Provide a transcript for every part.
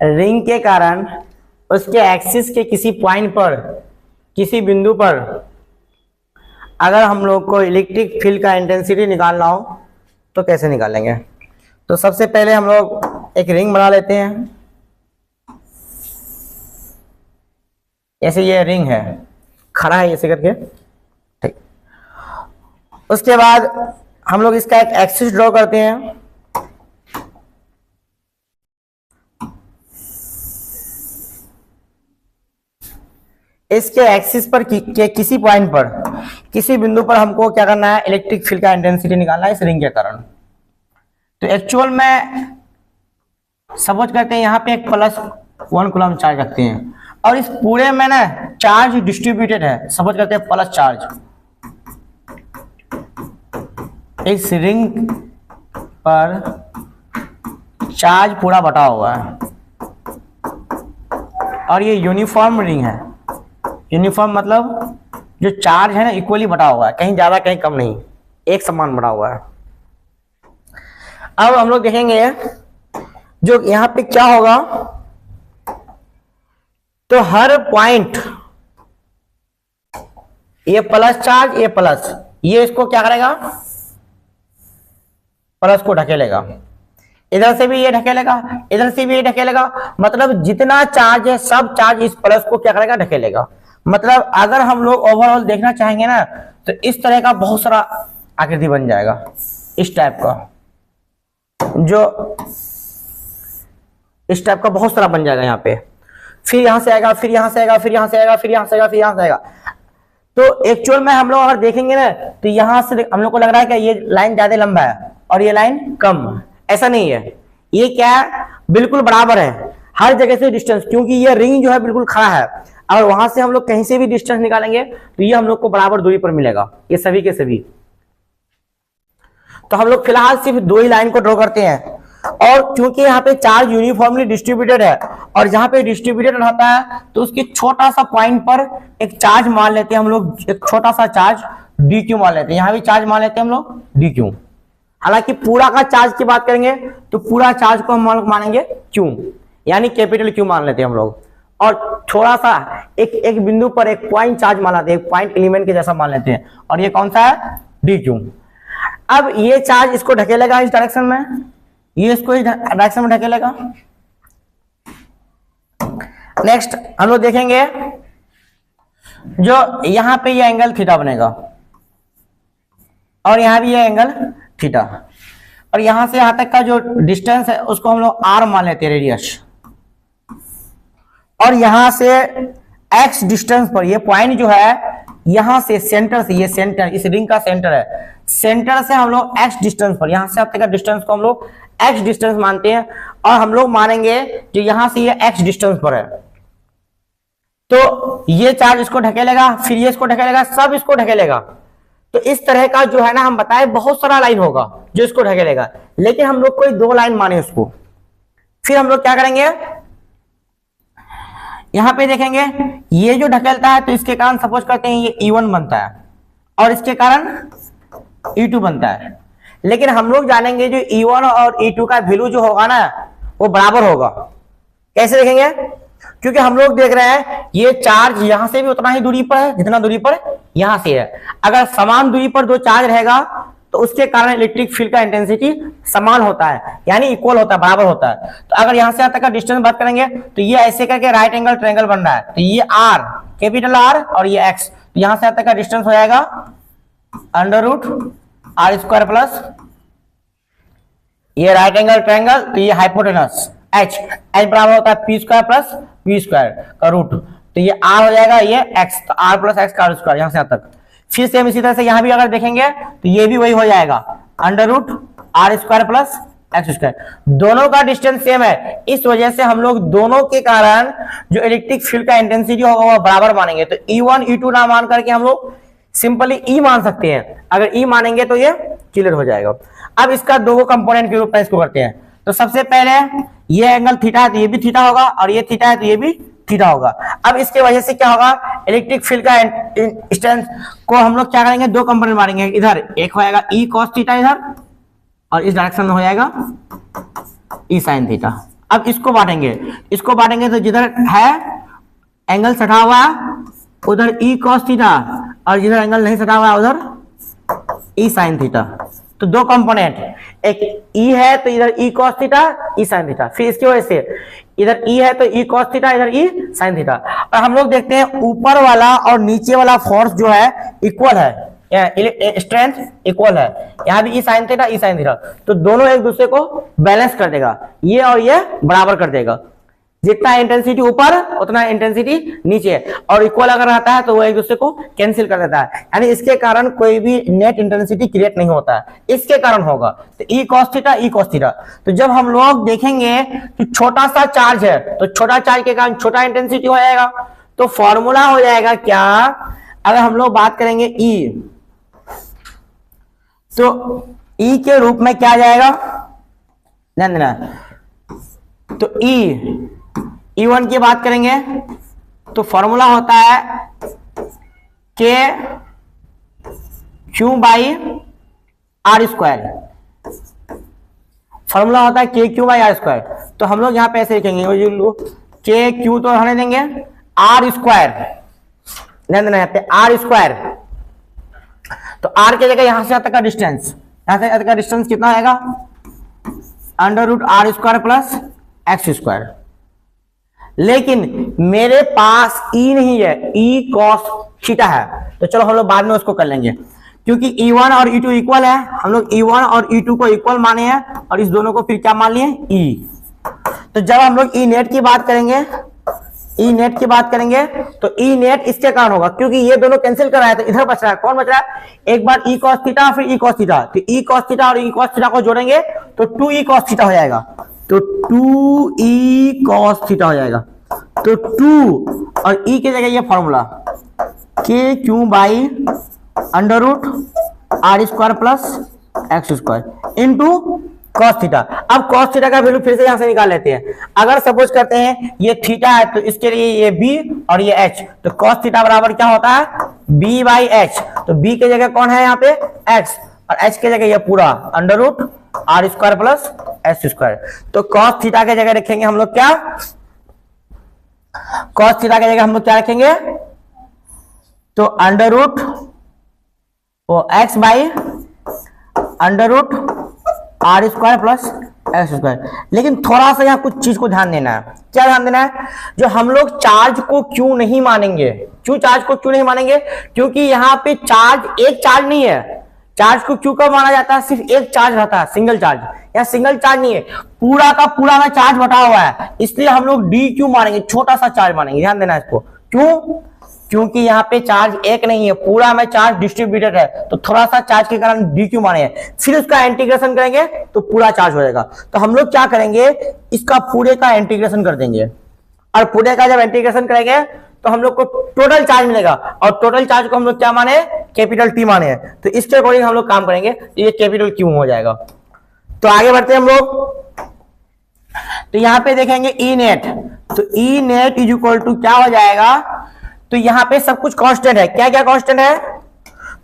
Ring के कारण उसके एक्सिस के किसी पॉइंट पर, किसी बिंदु पर अगर हम लोग को इलेक्ट्रिक फील्ड का इंटेंसिटी निकालना हो तो कैसे निकालेंगे? तो सबसे पहले हम लोग एक रिंग बना लेते हैं। ऐसे ये रिंग है, खड़ा है ऐसे करके, ठीक। उसके बाद हम लोग इसका एक एक्सिस ड्रॉ करते हैं। इसके एक्सिस पर किसी पॉइंट पर, किसी बिंदु पर हमको क्या करना है? इलेक्ट्रिक फील्ड का इंटेंसिटी निकालना है इस रिंग के कारण। तो एक्चुअल में सपोज करते हैं यहाँ पे एक +1 कूलम चार्ज रखते हैं और इस पूरे में ना चार्ज डिस्ट्रीब्यूटेड है। सपोज करते हैं प्लस चार्ज इस रिंग पर चार्ज पूरा बटा हुआ है और ये यूनिफॉर्म रिंग है। यूनिफॉर्म मतलब जो चार्ज है ना इक्वली बटा हुआ है, कहीं ज्यादा कहीं कम नहीं, एक समान बटा हुआ है। अब हम लोग देखेंगे जो यहां पे क्या होगा, तो हर पॉइंट ये प्लस चार्ज, ये प्लस, ये इसको क्या करेगा? प्लस को ढकेलेगा। इधर से भी ये ढकेलेगा, इधर से भी ये ढकेलेगा। मतलब जितना चार्ज है सब चार्ज इस प्लस को क्या करेगा? ढकेलेगा। मतलब अगर हम लोग ओवरऑल देखना चाहेंगे ना तो इस तरह का बहुत सारा आकृति बन जाएगा, इस टाइप का, जो इस टाइप का बहुत सारा बन जाएगा यहाँ पे। फिर यहां से आएगा, फिर यहां से आएगा, फिर यहां से आएगा, फिर यहां से आएगा, फिर यहां से आएगा। तो एक्चुअल में हम लोग अगर देखेंगे ना तो यहां से हम लोग को लग रहा है कि ये लाइन ज्यादा लंबा है और ये लाइन कम। ऐसा नहीं है, ये क्या है? बिल्कुल बराबर है हर जगह से डिस्टेंस, क्योंकि ये रिंग जो है बिल्कुल खड़ा है। और वहां से हम लोग कहीं से भी डिस्टेंस निकालेंगे तो ये हम लोग को बराबर दूरी पर मिलेगा, ये सभी के सभी। तो हम लोग फिलहाल सिर्फ दो ही लाइन को ड्रॉ करते हैं। और क्योंकि यहाँ पे चार्ज यूनिफॉर्मली डिस्ट्रीब्यूटेड है और जहां पे डिस्ट्रीब्यूटेड रहता है तो उसके छोटा सा पॉइंट पर एक चार्ज मान लेते हैं हम लोग, एक छोटा सा चार्ज dq मान लेते हैं। यहाँ भी चार्ज मान लेते हैं हम लोग dq। हालांकि पूरा का चार्ज की बात करेंगे तो पूरा चार्ज को हम लोग मानेंगे q, यानी कैपिटल Q मान लेते हैं हम लोग। और थोड़ा सा एक बिंदु पर एक पॉइंट चार्ज मान लेते हैं, एक पॉइंट एलिमेंट के जैसा मान लेते हैं, और ये कौन सा है? dq। अब ये चार्ज इसको ढकेलेगा इस डायरेक्शन में, ये इसको इस डायरेक्शन में ढकेलेगा। नेक्स्ट हम लोग देखेंगे जो यहां पे ये एंगल थीटा बनेगा और यहां भी ये एंगल थीटा, और यहां से यहां तक का जो डिस्टेंस है उसको हम लोग r मान लेते हैं, रेडियस। और यहां से x डिस्टेंस पर ये पॉइंट जो है यहां से सेंटर से, ये सेंटर इस रिंग का सेंटर है, सेंटर से हम लोग x डिस्टेंस पर, यहां से अब तक का डिस्टेंस को हम लोग x डिस्टेंस मानते हैं। और हम लोग मानेंगे जो यहां से ये x डिस्टेंस पर है तो ये चार्ज इसको ढकेलेगा, फिर ये इसको ढकेलेगा, सब इसको ढकेलेगा। तो इस तरह का जो है ना हम बताए बहुत सारा लाइन होगा जो इसको ढकेलेगा, लेकिन हम लोग कोई दो लाइन माने उसको। फिर हम लोग क्या करेंगे, यहां पे देखेंगे ये जो ढकेलता है तो इसके कारण सपोज करते हैं ये E1 बनता है और इसके कारण E2 बनता है। लेकिन हम लोग जानेंगे जो E1 और E2 का वैल्यू जो होगा ना वो बराबर होगा। कैसे देखेंगे? क्योंकि हम लोग देख रहे हैं ये चार्ज यहां से भी उतना ही दूरी पर है जितना दूरी पर यहां से है। अगर समान दूरी पर दो चार्ज रहेगा तो उसके कारण इलेक्ट्रिक फील्ड का इंटेंसिटी समान होता है, यानी इक्वल होता है, बराबर होता है। तो अगर यहां से यहां तक का डिस्टेंस बात करेंगे तो ये ऐसे करके राइट एंगल ट्रायंगल बन रहा है, तो ये r कैपिटल R और ये x, तो यहां से यहां तक का डिस्टेंस हो जाएगा √r² प्लस ये राइट एंगल ट्रायंगल, तो ये हाइपोटेनस h बराबर होता है p² प्लस v² का रूट, तो ये r हो जाएगा, ये x, तो r प्लस x का स्क्वायर यहां से यहां तक। फिर सेम इसी तरह से यहां भी अगर देखेंगे तो ये भी वही हो जाएगा √r² प्लस x²। दोनों का डिस्टेंस सेम है, इस वजह से हम लोग दोनों के कारण जो इलेक्ट्रिक फील्ड का इंटेंसिटी होगा वो बराबर मानेंगे। तो E1 E2 ना मान करके हम लोग सिंपली E मान सकते हैं। अगर E मानेंगे तो ये क्लियर हो जाएगा। अब इसका दो कंपोनेंट के रूप में इसको करते हैं। तो सबसे पहले ये एंगल थीटा है तो ये भी थीटा होगा, और ये थीटा है तो ये भी थीटा होगा। अब इसके वजह से क्या होगा, इलेक्ट्रिक फील्ड का डिस्टेंस को हम लोग क्या करेंगे, दो कंपोनेंट मारेंगे। इधर एक हो जाएगा E cos थीटा इधर, और इस डायरेक्शन में हो जाएगा E sin थीटा। अब इसको बांटेंगे तो जिधर है एंगल सटा हुआ उधर ई कॉस थीटा और जिधर एंगल नहीं सटा हुआ उधर ई साइन थीटा। तो दो कंपोनेंट, एक ई है तो इधर E cos theta E sine theta, फिर इसकी वजह से इधर ई है तो ई कॉस थीटा इधर ई साइन थीटा। और हम लोग देखते हैं ऊपर वाला और नीचे वाला फोर्स जो है इक्वल है, स्ट्रेंथ इक्वल है, यहाँ भी ई साइन थीटा, तो दोनों एक दूसरे को बैलेंस कर देगा, ये और ये बराबर कर देगा। जितना इंटेंसिटी ऊपर उतना इंटेंसिटी नीचे, और इक्वल अगर रहता है तो वो एक दूसरे को कैंसिल कर देता है, यानी इसके कारण कोई भी नेट इंटेंसिटी क्रिएट नहीं होता है, इसके कारण होगा। तो ई कॉस थीटा। तो जब हम लोग देखेंगे कि छोटा सा चार्ज है तो छोटा चार्ज के कारण छोटा इंटेंसिटी हो जाएगा, तो फॉर्मूला हो जाएगा क्या, अगर हम लोग बात करेंगे ई, तो ई के रूप में क्या आ जाएगा, ध्यान देना। तो E1 की बात करेंगे तो फॉर्मूला होता है K Q by R square, formula होता है K Q by R square. तो हम लोग यहां पे ऐसे लिखेंगे के क्यू तो रहने देंगे, आर स्क्वायर, ध्यान देना यहाँ पे आर स्क्वायर। तो आर की जगह यहां से तक का डिस्टेंस, यहां से तक का डिस्टेंस कितना आएगा, under root R square plus x square. लेकिन मेरे पास ई नहीं है, ई कॉस थीटा है, तो चलो हम लोग बाद में उसको कर लेंगे, क्योंकि E1 और E2 इक्वल है, हम लोग E1 और E2 को इक्वल माने हैं और इस दोनों को फिर क्या मान लिए, E। तो जब हम लोग ई नेट की बात करेंगे तो ई नेट इसके कारण होगा, क्योंकि ये दोनों कैंसिल कर रहा है तो इधर बच रहा है, कौन बच रहा है, एक बार ई कॉस थीटा फिर ई कॉस थीटा, तो ई कॉस थीटा और ई कॉस थीटा को जोड़ेंगे तो 2e cos थीटा हो जाएगा, तो 2e cos थीटा हो जाएगा। तो 2 और e की जगह ये formula K Q by under root R square plus x square into cos theta. अब कॉस थीटा का वैल्यू फिर से यहां से निकाल लेते हैं। अगर सपोज करते हैं ये थीटा है तो इसके लिए ये b और ये h, तो कॉस थीटा बराबर क्या होता है, b बाई h। तो b की जगह कौन है यहाँ पे, x, और h की जगह ये पूरा under root R square plus S square. तो कॉस थीटा की जगह रखेंगे हम लोग क्या, कॉस थीटा की जगह हम लोग क्या रखेंगे, तो अंडर रूट वो x by under root R square plus x square. लेकिन थोड़ा सा यहाँ कुछ चीज को ध्यान देना है, क्या ध्यान देना है, जो हम लोग चार्ज को क्यों नहीं मानेंगे, क्योंकि यहाँ पे चार्ज एक चार्ज नहीं है। चार्ज को क्यों कब माना जाता है, सिर्फ एक चार्ज रहता है, सिंगल चार्ज। यहाँ सिंगल चार्ज नहीं है, पूरा का पूरा में चार्ज बटा हुआ है, इसलिए हम लोग डी क्यू मानेंगे, छोटा सा चार्ज मानेंगे। ध्यान देना इसको, क्यों, क्योंकि यहाँ पे चार्ज एक नहीं है, पूरा में चार्ज डिस्ट्रीब्यूटेड है, तो थोड़ा सा चार्ज के कारण डी क्यू माने हैं। फिर उसका इंटीग्रेशन करेंगे तो पूरा चार्ज हो जाएगा। तो हम लोग क्या करेंगे, इसका पूरे का इंटीग्रेशन कर देंगे, और पूरे का जब इंटीग्रेशन करेंगे तो हम लोग को टोटल चार्ज मिलेगा, और टोटल चार्ज को हम लोग क्या माने, कैपिटल टी माने हैं। तो इसके अकॉर्डिंग हम लोग काम करेंगे, तो ये कैपिटल क्यू हो जाएगा। तो आगे बढ़ते हैं हम लोग, तो यहाँ पे देखेंगे ई नेट, तो E net is equal to क्या हो जाएगा, तो यहाँ पे सब कुछ कांस्टेंट है, क्या क्या कांस्टेंट है,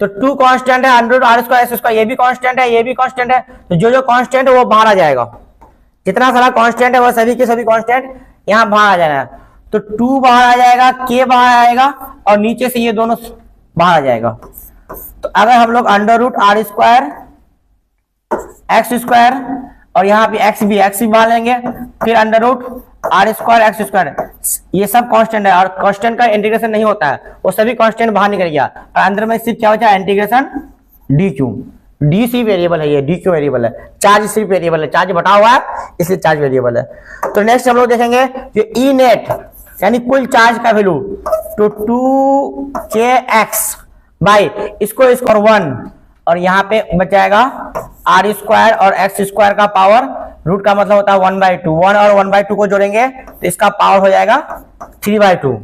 तो 2 कांस्टेंट है, under root R square S square, ये भी कांस्टेंट है, ये भी कांस्टेंट है। तो जो जो कांस्टेंट है वो बाहर आ जाएगा, जितना सारा कांस्टेंट है वो सभी के सभी कांस्टेंट यहाँ बाहर आ जाना है। तो 2 बाहर आ जाएगा, के बाहर आएगा, और नीचे से ये दोनों बाहर आ जाएगा। तो अगर हम लोग under root R square x square, और यहाँ पे एक्स भी बाहर लेंगे, फिर under root R square x square, ये सब कांस्टेंट है, और कांस्टेंट का इंटीग्रेशन नहीं होता है, वो सभी कांस्टेंट बाहर निकल गया, और अंदर में सिर्फ क्या होता है, integration D Q. D C variable है, ये डी क्यू वेरिएबल है, चार्ज सिर्फ वेरिएबल है, चार्ज बटा हुआ है इसलिए चार्ज वेरिएबल है। तो नेक्स्ट हम लोग देखेंगे जो ई नेट यानी कुल चार्ज का वैल्यू, तो 2kx बाई इसको स्क्वायर 1, और यहाँ पे बच जाएगा आर स्क्वायर और एक्स स्क्वायर का पावर, रूट का मतलब होता है 1/2, 1 और 1/2 को जोड़ेंगे तो इसका पावर हो जाएगा 3/2।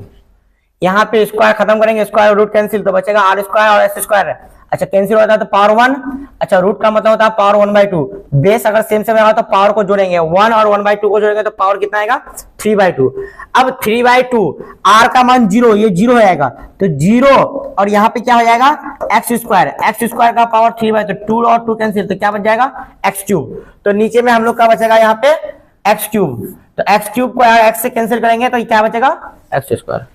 यहाँ पे स्क्वायर खत्म करेंगे, स्क्वायर रूट कैंसिल, तो बचेगा आर स्क्वायर और एक्स स्क्वायर। अच्छा कैंसिल होता है तो पावर 1, अच्छा रूट का मतलब होता है पावर 1/2, बेस अगर सेम सेम होगा तो पावर को जोड़ेंगे, 1 और 1/2 को जोड़ेंगे तो पावर कितना आएगा, 3/2। अब 3/2 आर का मान 0, ये 0 हो जाएगा, तो 0 और यहाँ पे क्या हो जाएगा एक्स स्क्वायर का पावर 3/2, 2 और 2 कैंसिल, तो क्या बच जाएगा x3। तो नीचे में हम लोग का बचेगा यहाँ पे एक्स क्यूब, तो एक्स क्यूब को एक्स से कैंसिल करेंगे तो क्या बचेगा, एक्स स्क्वायर।